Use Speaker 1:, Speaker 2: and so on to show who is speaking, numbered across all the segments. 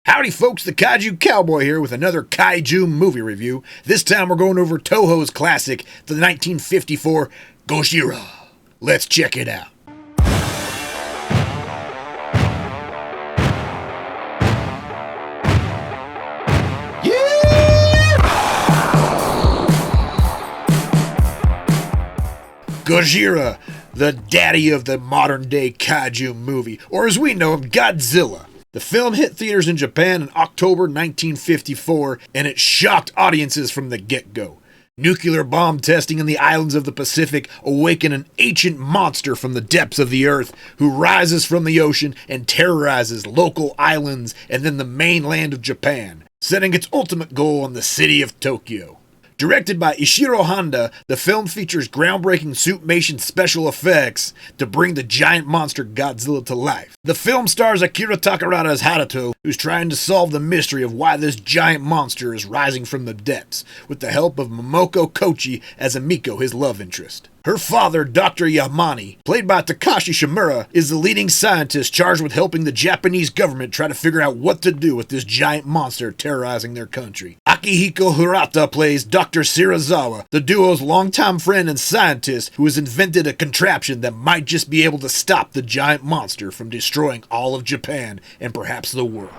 Speaker 1: Howdy folks, the Kaiju Cowboy here with another Kaiju movie review. This time we're going over Toho's classic, the 1954 Gojira. Let's check it out. Gojira, the daddy of the modern-day kaiju movie, or as we know him, Godzilla. The film hit theaters in Japan in October 1954, and it shocked audiences from the get-go. Nuclear bomb testing in the islands of the Pacific awakened an ancient monster from the depths of the earth who rises from the ocean and terrorizes local islands and then the mainland of Japan, setting its ultimate goal on the city of Tokyo. Directed by Ishirō, the film features groundbreaking suitmation special effects to bring the giant monster Godzilla to life. The film stars Akira Takarada as Hideto, who's trying to solve the mystery of why this giant monster is rising from the depths, with the help of Momoko Kōchi as Emiko, his love interest. Her father, Dr. Yamane, played by Takashi Shimura, is the leading scientist charged with helping the Japanese government try to figure out what to do with this giant monster terrorizing their country. Akihiko Hirata plays Dr. Serizawa, the duo's longtime friend and scientist who has invented a contraption that might just be able to stop the giant monster from destroying all of Japan and perhaps the world.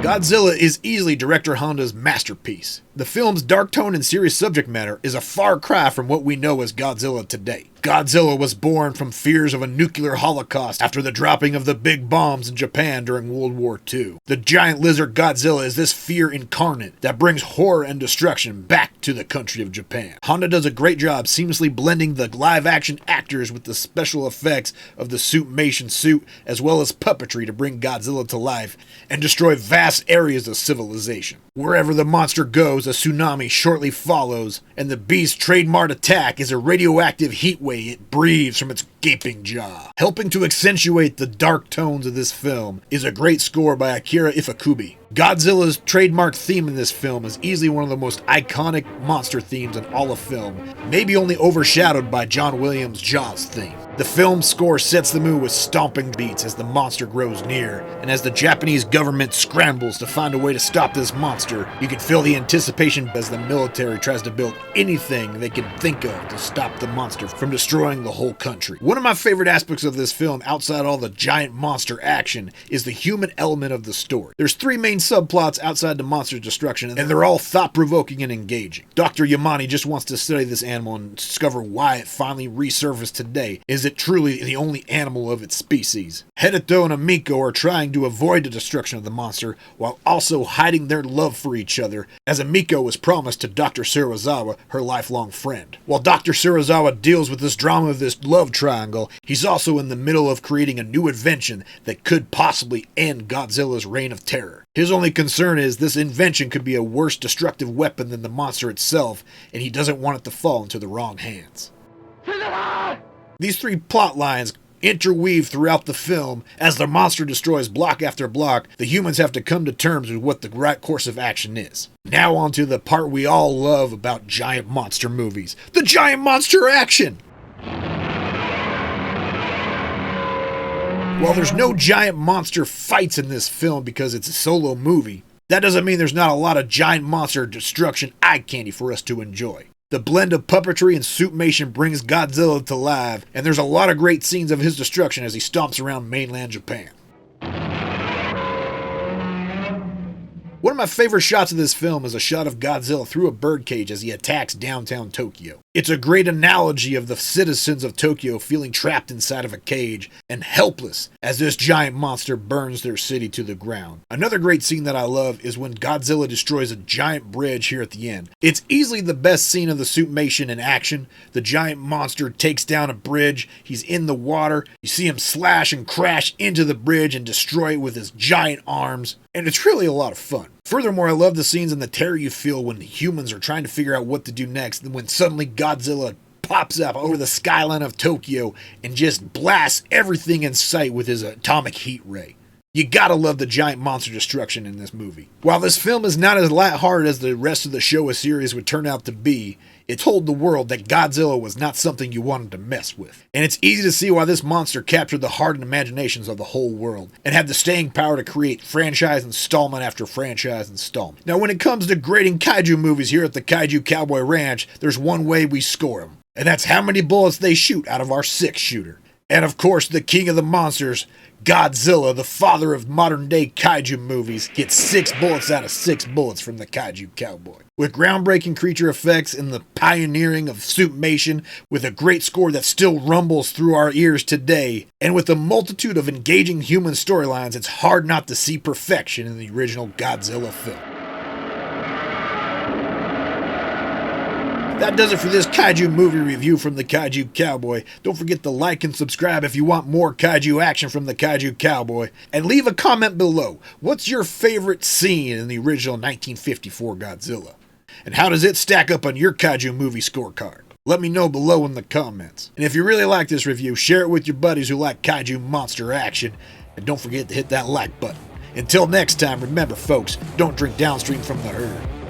Speaker 1: Godzilla is easily Director Honda's masterpiece. The film's dark tone and serious subject matter is a far cry from what we know as Godzilla today. Godzilla was born from fears of a nuclear holocaust after the dropping of the big bombs in Japan during World War II. The giant lizard Godzilla is this fear incarnate that brings horror and destruction back to the country of Japan. Honda does a great job seamlessly blending the live-action actors with the special effects of the suitmation suit as well as puppetry to bring Godzilla to life and destroy vast areas of civilization. Wherever the monster goes, a tsunami shortly follows, and the beast's trademark attack is a radioactive heat wave it breathes from its gaping jaw. Helping to accentuate the dark tones of this film is a great score by Akira Ifukube. Godzilla's trademark theme in this film is easily one of the most iconic monster themes in all of film, maybe only overshadowed by John Williams' Jaws theme. The film's score sets the mood with stomping beats as the monster grows near, and as the Japanese government scrambles to find a way to stop this monster, you can feel the anticipation as the military tries to build anything they can think of to stop the monster from destroying the whole country. One of my favorite aspects of this film, outside all the giant monster action, is the human element of the story. There's three main subplots outside the monster's destruction, and they're all thought-provoking and engaging. Dr. Yamane just wants to study this animal and discover why it finally resurfaced today. Is it truly the only animal of its species? Hideto and Emiko are trying to avoid the destruction of the monster while also hiding their love for each other, as Emiko was promised to Dr. Serizawa, her lifelong friend. While Dr. Serizawa deals with this drama of this love triangle, he's also in the middle of creating a new invention that could possibly end Godzilla's reign of terror. His only concern is this invention could be a worse destructive weapon than the monster itself, and he doesn't want it to fall into the wrong hands. These three plot lines interweave throughout the film. As the monster destroys block after block, the humans have to come to terms with what the right course of action is. Now on to the part we all love about giant monster movies. The giant monster action! While there's no giant monster fights in this film because it's a solo movie, that doesn't mean there's not a lot of giant monster destruction eye candy for us to enjoy. The blend of puppetry and suitmation brings Godzilla to life, and there's a lot of great scenes of his destruction as he stomps around mainland Japan. One of my favorite shots of this film is a shot of Godzilla through a birdcage as he attacks downtown Tokyo. It's a great analogy of the citizens of Tokyo feeling trapped inside of a cage and helpless as this giant monster burns their city to the ground. Another great scene that I love is when Godzilla destroys a giant bridge here at the end. It's easily the best scene of the suitmation in action. The giant monster takes down a bridge, he's in the water, you see him slash and crash into the bridge and destroy it with his giant arms, and it's really a lot of fun. Furthermore, I love the scenes and the terror you feel when humans are trying to figure out what to do next, and when suddenly Godzilla pops up over the skyline of Tokyo and just blasts everything in sight with his atomic heat ray. You gotta love the giant monster destruction in this movie. While this film is not as lighthearted as the rest of the Showa series would turn out to be, it told the world that Godzilla was not something you wanted to mess with. And it's easy to see why this monster captured the heart and imaginations of the whole world, and had the staying power to create franchise installment after franchise installment. Now when it comes to grading kaiju movies here at the Kaiju Cowboy Ranch, there's one way we score them, and that's how many bullets they shoot out of our 6-shooter. And of course, the king of the monsters, Godzilla, the father of modern-day kaiju movies, gets 6 bullets out of 6 bullets from the Kaiju Cowboy. With groundbreaking creature effects and the pioneering of suitmation, with a great score that still rumbles through our ears today, and with a multitude of engaging human storylines, it's hard not to see perfection in the original Godzilla film. That does it for this kaiju movie review from the Kaiju Cowboy. Don't forget to like and subscribe if you want more kaiju action from the Kaiju Cowboy. And leave a comment below. What's your favorite scene in the original 1954 Godzilla? And how does it stack up on your kaiju movie scorecard? Let me know below in the comments. And if you really like this review, share it with your buddies who like kaiju monster action. And don't forget to hit that like button. Until next time, remember folks, don't drink downstream from the herd.